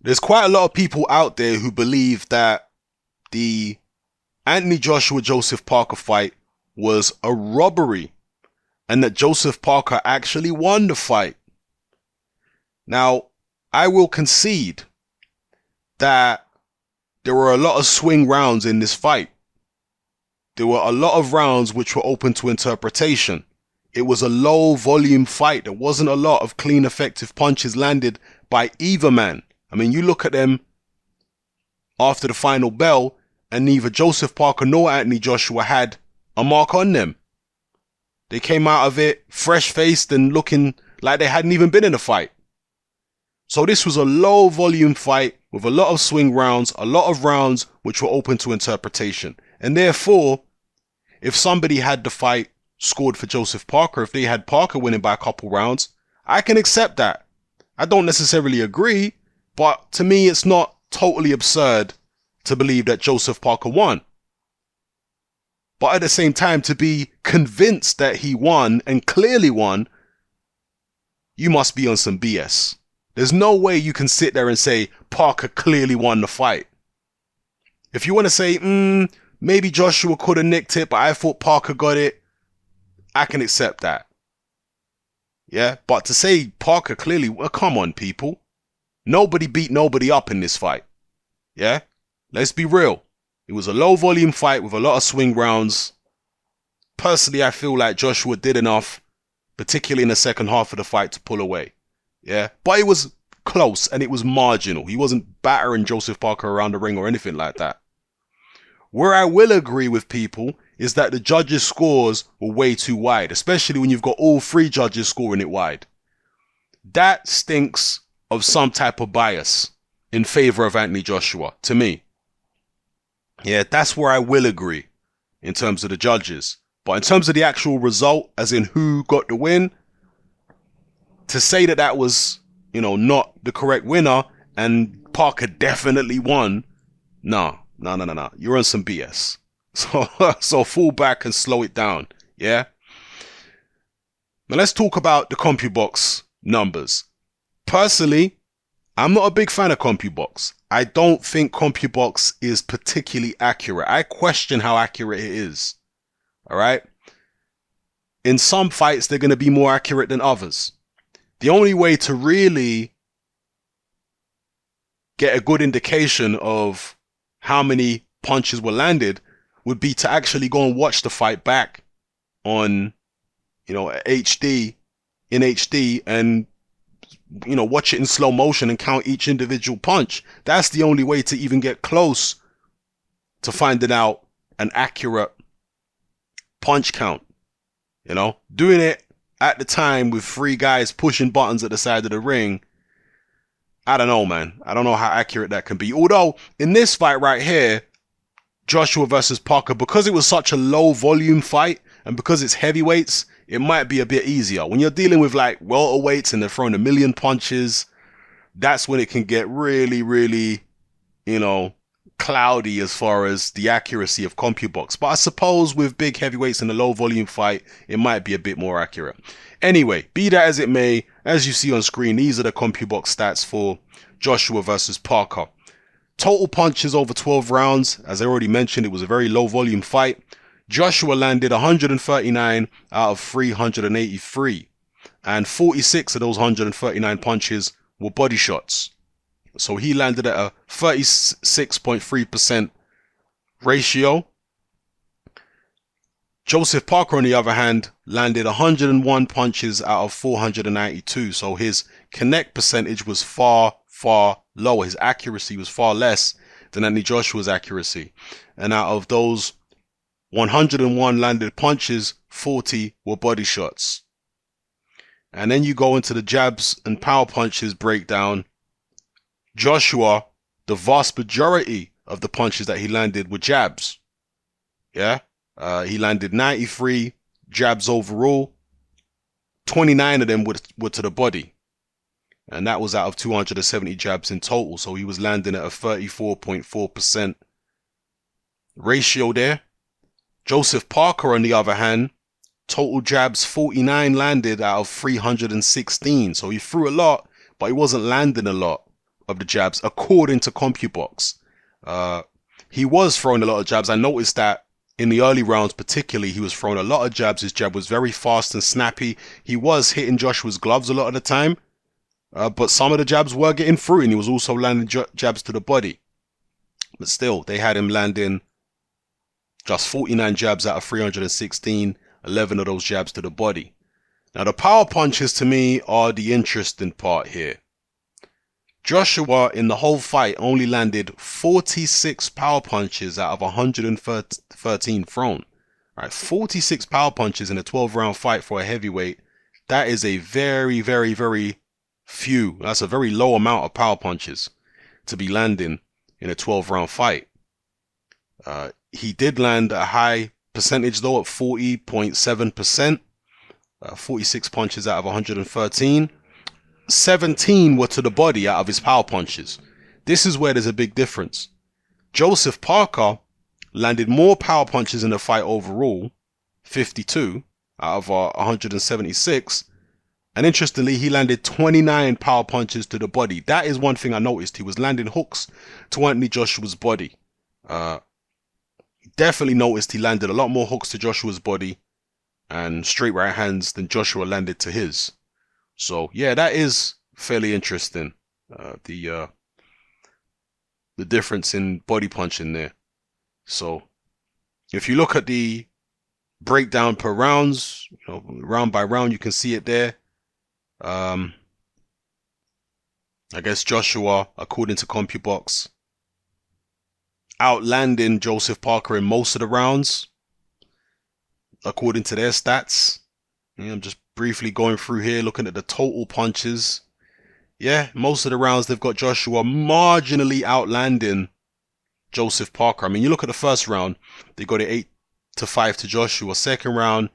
There's quite a lot of people out there who believe that the Anthony Joshua Joseph Parker fight was a robbery and that Joseph Parker actually won the fight. Now, I will concede that there were a lot of swing rounds in this fight. There were a lot of rounds which were open to interpretation. It was a low volume fight. There wasn't a lot of clean, effective punches landed by either man. I mean, you look at them after the final bell, and neither Joseph Parker nor Anthony Joshua had a mark on them. They came out of it fresh-faced and looking like they hadn't even been in a fight. So this was a low volume fight with a lot of swing rounds, a lot of rounds which were open to interpretation. And therefore, if somebody had the fight scored for Joseph Parker, if they had Parker winning by a couple rounds, I can accept that. I don't necessarily agree, but to me it's not totally absurd to believe that Joseph Parker won. But at the same time, to be convinced that he won and clearly won, you must be on some BS. There's no way you can sit there and say Parker clearly won the fight. If you want to say, maybe Joshua could have nicked it, but I thought Parker got it, I can accept that. Yeah, but to say Parker clearly, well, come on, people. Nobody beat nobody up in this fight. Yeah, let's be real. It was a low volume fight with a lot of swing rounds. Personally, I feel like Joshua did enough, particularly in the second half of the fight, to pull away. Yeah, but it was close and it was marginal. He wasn't battering Joseph Parker around the ring or anything like that. Where I will agree with people is that the judges' scores were way too wide, especially when you've got all three judges scoring it wide. That stinks of some type of bias in favor of Anthony Joshua, to me. Yeah, that's where I will agree in terms of the judges. But in terms of the actual result, as in who got the win, to say that that was, not the correct winner and Parker definitely won, no. You're on some BS. So fall back and slow it down, yeah? Now let's talk about the Compubox numbers. Personally, I'm not a big fan of Compubox. I don't think Compubox is particularly accurate. I question how accurate it is. All right? In some fights, they're going to be more accurate than others. The only way to really get a good indication of how many punches were landed would be to actually go and watch the fight back on, HD, in HD, and, watch it in slow motion and count each individual punch. That's the only way to even get close to finding out an accurate punch count. Doing it at the time with three guys pushing buttons at the side of the ring, I don't know, man. I don't know how accurate that can be. Although, in this fight right here, Joshua versus Parker, because it was such a low volume fight, and because it's heavyweights, it might be a bit easier. When you're dealing with like welterweights and they're throwing a million punches, that's when it can get really, really, cloudy as far as the accuracy of Compubox. But I suppose with big heavyweights in a low volume fight, it might be a bit more accurate. Anyway, be that as it may, as you see on screen, these are the Compubox stats for Joshua versus Parker. Total punches over 12 rounds. As I already mentioned, it was a very low volume fight. Joshua landed 139 out of 383. And 46 of those 139 punches were body shots. So he landed at a 36.3% ratio. Joseph Parker, on the other hand, landed 101 punches out of 492. So his connect percentage was far, far lower. His accuracy was far less than Anthony Joshua's accuracy. And out of those 101 landed punches, 40 were body shots. And then you go into the jabs and power punches breakdown. Joshua, the vast majority of the punches that he landed were jabs. Yeah? He landed 93 jabs overall. 29 of them were to the body. And that was out of 270 jabs in total. So he was landing at a 34.4% ratio there. Joseph Parker, on the other hand, total jabs 49 landed out of 316. So he threw a lot, but he wasn't landing a lot of the jabs, according to Compubox. He was throwing a lot of jabs. I noticed that in the early rounds particularly, he was throwing a lot of jabs. His jab was very fast and snappy. He was hitting Joshua's gloves a lot of the time, but some of the jabs were getting through, and he was also landing jabs to the body. But still, they had him landing just 49 jabs out of 316, 11 of those jabs to the body. Now, the power punches to me are the interesting part here. Joshua, in the whole fight, only landed 46 power punches out of 113 thrown. All right, 46 power punches in a 12-round fight for a heavyweight. That is a very, very, very few. That's a very low amount of power punches to be landing in a 12-round fight. He did land a high percentage, though, at 40.7%. 46 punches out of 113. 17 were to the body out of his power punches. This is where there's a big difference. Joseph Parker landed more power punches in the fight overall, 52 out of 176. And interestingly, he landed 29 power punches to the body. That is one thing I noticed. He was landing hooks to Anthony Joshua's body. Definitely noticed he landed a lot more hooks to Joshua's body and straight right hands than Joshua landed to his. So yeah, that is fairly interesting. The difference in body punching there. So if you look at the breakdown per rounds, round by round, you can see it there. I guess Joshua, according to Compubox, outlanding Joseph Parker in most of the rounds, according to their stats. I'm just briefly going through here, looking at the total punches. Yeah, most of the rounds they've got Joshua marginally outlanding Joseph Parker. I mean, you look at the first round, they got it 8-5 to Joshua. Second round,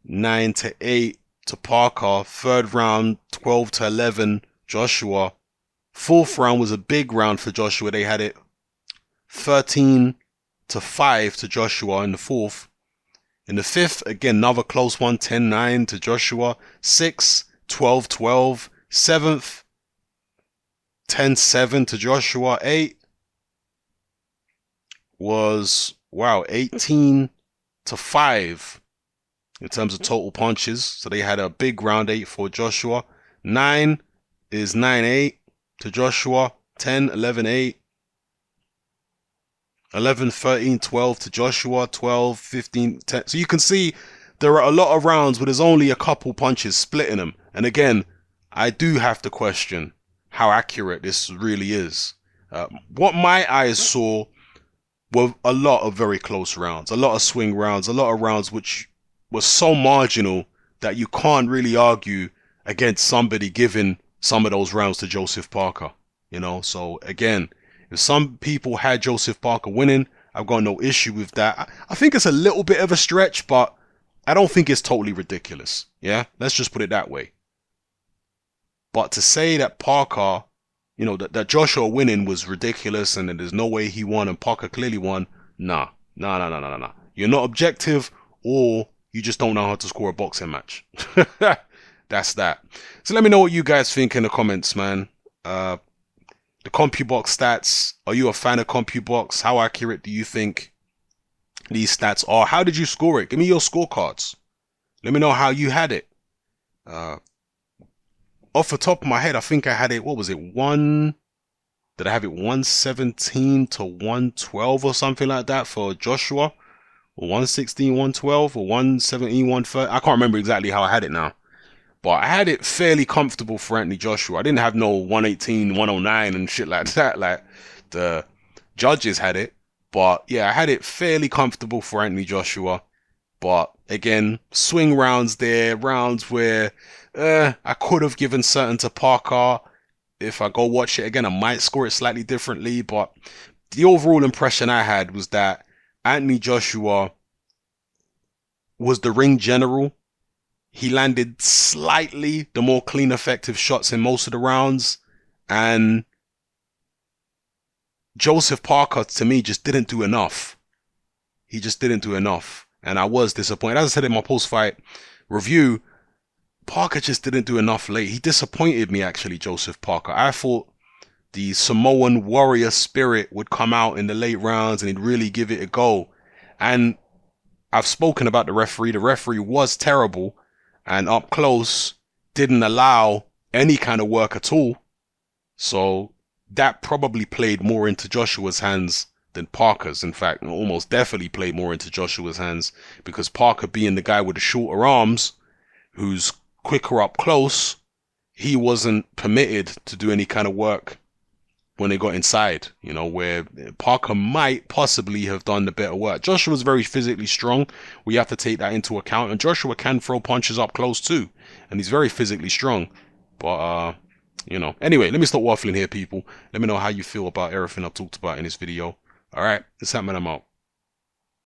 9-8 to Parker. Third round, 12-11 Joshua. Fourth round was a big round for Joshua. They had it 13-5 to Joshua in the fourth. In the fifth, again, another close one, 10-9 to Joshua. Sixth, 12-12. Seventh, 10-7 to Joshua. Eight was, 18-5 in terms of total punches. So they had a big round 8 for Joshua. 9 is 9-8 to Joshua. 10, 11-8. 11, 13, 12 to Joshua, 12, 15, 10. So you can see there are a lot of rounds where there's only a couple punches splitting them. And again, I do have to question how accurate this really is. What my eyes saw were a lot of very close rounds, a lot of swing rounds, a lot of rounds which were so marginal that you can't really argue against somebody giving some of those rounds to Joseph Parker. So again, if some people had Joseph Parker winning, I've got no issue with that. I think it's a little bit of a stretch, but I don't think it's totally ridiculous. Yeah, let's just put it that way. But to say that Parker, that Joshua winning was ridiculous and that there's no way he won and Parker clearly won, nah. You're not objective, or you just don't know how to score a boxing match. That's that. So let me know what you guys think in the comments, man. The Compubox stats. Are you a fan of Compubox? How accurate do you think these stats are? How did you score it? Give me your scorecards. Let me know how you had it. Off the top of my head, I think I had it, what was it? Did I have it 117 to 112 or something like that for Joshua? Or 116, 112 or 117, 130? I can't remember exactly how I had it now. But I had it fairly comfortable for Anthony Joshua. I didn't have no 118, 109 and shit like that. Like the judges had it. But yeah, I had it fairly comfortable for Anthony Joshua. But again, swing rounds there. Rounds where I could have given certain to Parker. If I go watch it again, I might score it slightly differently. But the overall impression I had was that Anthony Joshua was the ring general. He landed slightly the more clean, effective shots in most of the rounds. And Joseph Parker, to me, just didn't do enough. He just didn't do enough. And I was disappointed. As I said in my post-fight review, Parker just didn't do enough late. He disappointed me, actually, Joseph Parker. I thought the Samoan warrior spirit would come out in the late rounds and he'd really give it a go. And I've spoken about the referee. The referee was terrible and up close didn't allow any kind of work at all. So that probably played more into Joshua's hands than Parker's. In fact, almost definitely played more into Joshua's hands, because Parker, being the guy with the shorter arms, who's quicker up close, he wasn't permitted to do any kind of work when they got inside, you know, where Parker might possibly have done the better work. Joshua's very physically strong. We have to take that into account. And Joshua can throw punches up close too. And he's very physically strong. But, you know, anyway, let me stop waffling here, people. Let me know how you feel about everything I've talked about in this video. All right, it's happening. I'm out.